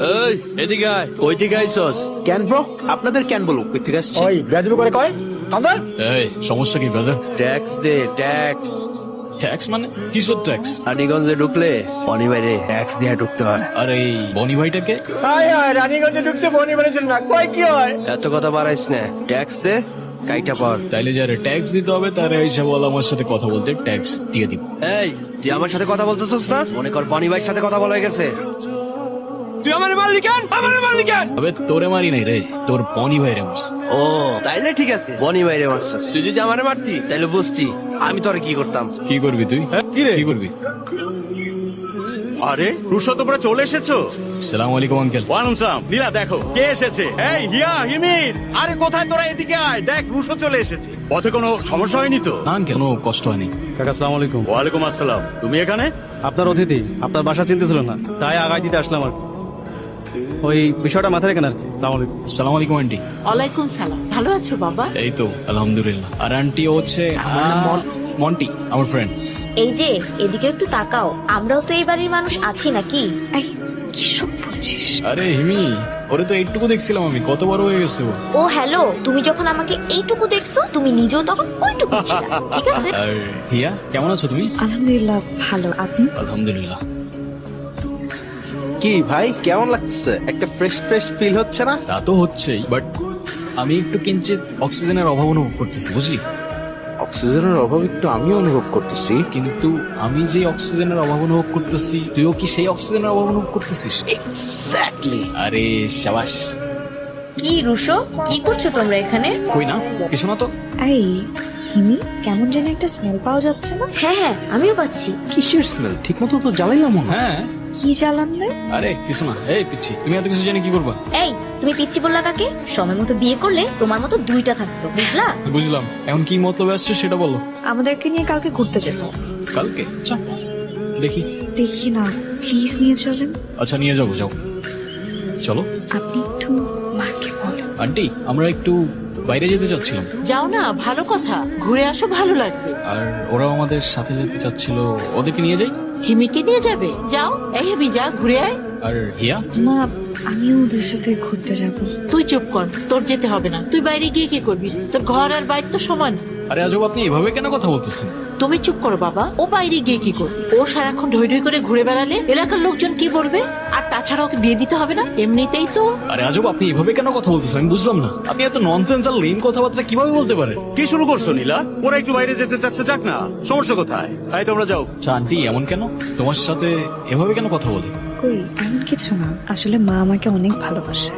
এই এদিকে আয়। কই থেকে আইছস? ক্যান ব্রো, আপনাদের ক্যান বলো কই থেকে আসছে? ওই বেয়াদবি করে কয় কান্দার। এই সমস্যা কি ব্রাদার? ট্যাক্স দে, ট্যাক্স। ট্যাক্স মানে কিসের ট্যাক্স? রানীগঞ্জে ঢুকলে অনিবার্যে ট্যাক্স দিয়ে ঢুকতে হয়। আর এই বনি ভাইটাকে? হাই হাই, রানীগঞ্জে ঢুকছে বনি বেড়েছেন না, কয় কি হয়? এত কথা বাড়াইস না, ট্যাক্স দে, কাইটা পর। তাইলে যারা ট্যাক্স দিতে হবে তারা এইসব বল আমার সাথে কথা বলতে ট্যাক্স দিয়ে দিব। এই তুই আমার সাথে কথা বলতেছস না? মনে কর বনি ভাইয়ের সাথে কথা বলা হয়ে গেছে। তুই আমারে মারলি কেন? আমারে মারলি কেন? আবে তোরে মারি নাই রে, তোর বনি ভাইরে মারছি। ও তাইলে ঠিক আছে, বনি ভাইরে মারছস। তুই যদি আমারে মারতি তাইলে বুঝতি আমি তোরে কি করতাম। কি করবি তুই? কি রে? কি করবি? আরে রুশো তোমরা চলে এসেছো? সালাম আলাইকুম আঙ্কেল। ওয়ালাইকুম সালাম। নীলা দেখো কে এসেছে। এই হিয়া হিমির, আরে কোথায় তোরা? এদিকে আয়, দেখ রুশো চলে এসেছে। পথে কোনো সমস্যা হয়নি তো? না আঙ্কেল, কোনো কষ্ট হয়নি। কাকা আসসালামু আলাইকুম। ওয়ালাইকুম আসসালাম। তুমি এখানে? আপনার অতিথি, আপনার বাসা চিনতেছিল না, তাই আগাই দিতে আসলাম আর কি। ওই বিষয়টা মাথায় রেখেন আর কি। আসসালামু আলাইকুম। সালাম আলাইকুম আন্টি। ওয়ালাইকুম সালাম। ভালো আছো বাবা? এই তো আলহামদুলিল্লাহ। আর আন্টি হচ্ছে মন্টি, আমার ফ্রেন্ড। এই যে এদিকে একটু তাকাও, আমরাও তো এই বাড়ির মানুষ আছি নাকি? এই কি সব বলছিস? আরে হিমি, ওরে তো এইটুকু দেখছিলাম আমি, কত বড় হয়ে গেছে ও। ও হ্যালো, তুমি যখন আমাকে এইটুকু দেখছো, তুমি নিজেও তখন ওইটুকু ছিলে, ঠিক আছে? আর হিয়া কেমন আছো তুমি? আলহামদুলিল্লাহ ভালো, আপনি? আলহামদুলিল্লাহ। কি ভাই কেমন লাগছে? একটা ফ্রেশ ফ্রেশ ফিল হচ্ছে না? তা তো হচ্ছেই, বাট আমি একটু কিঞ্চিত অক্সিজেনের অভাব অনুভব করতেছি, বুঝলি? অক্সিজেনের অভাব একটু আমিও অনুভব করতেছি। কিন্তু আমি যে অক্সিজেনের অভাব অনুভব করতেছি, তুইও কি সেই অক্সিজেনের অভাব অনুভব করতেছিস? এক্স্যাক্টলি। আরে শাবাশ। কি রুশো, কি করছো তোমরা এখানে? কই না, কিছু না তো। এই হিমি, কেমন যেন একটা স্মেল পাওয়া যাচ্ছে না? হ্যাঁ হ্যাঁ, আমিও পাচ্ছি। কিসের স্মেল? ঠিক মতো তো জ্বালাইলাম না। হ্যাঁ, কি জ্বালান রে? আরে কিছু না। এই পিচ্ছি, তুমি এত কিছু জেনে কি করবা? এই তুমি পিচ্ছি বললা কাকে? সময় মতো বিয়ে করলে তোমার মতো দুইটা থাকতো, বুঝলা? বুঝলাম, এখন কি মতলবে আসছে সেটা বলো। আমাদেরকে নিয়ে কালকে ঘুরতে যেত। কালকে? আচ্ছা দেখি। দেখি না, প্লিজ নিয়ে চলেন। আচ্ছা নিয়ে যাবো, যাও চলো। আপনি একটু মাকে বলেন। আন্টি, আমরা একটু বাইরে যেতে চাচ্ছিলাম। যাও না, ভালো কথা, ঘুরে আসো, ভালো লাগবে। আর ওরাও আমাদের সাথে যেতে চাচ্ছিল, ওদেরকে নিয়ে যাই। হিমিকে নিয়ে যাবে? যাও, এই হিমি যা, ঘুরে আয়। আর হিয়া? মা, আমিও ওদের সাথে ঘুরতে যাব। তুই চুপ কর, তোর যেতে হবে না। তুই বাইরে গিয়ে কি করবি? তোর ঘর আর বাইর তো সমান। আরে আজব, আপনি এভাবে কেন কথা বলতেছেন? তুমি চুপ করো বাবা। ও বাইরে গিয়ে কি করবে? ও সারাক্ষণ ঢই ঢই করে ঘুরে বেড়ালে এলাকার লোকজন কি বলবে? আর তাছাড়া ওকে বিয়ে দিতে হবে না, এমনিতেই তো। আরে আজব, আপনি এভাবে কেন কথা বলতেছেন আমি বুঝলাম না। আপনি এত ননসেন্স আর লেম কথাবার্তা কিভাবে বলতে পারেন? কি শুরু করছো নীলা? ওরা একটু বাইরে যেতে চাচ্ছে, যাক না, সমস্যা কোথায়? তাই তোমরা যাও। আচ্ছা আন্টি, এমন কেন? তোমার সাথে এভাবে কেন কথা বলে? কই এমন কিছু না, আসলে মা আমাকে অনেক ভালোবাসে।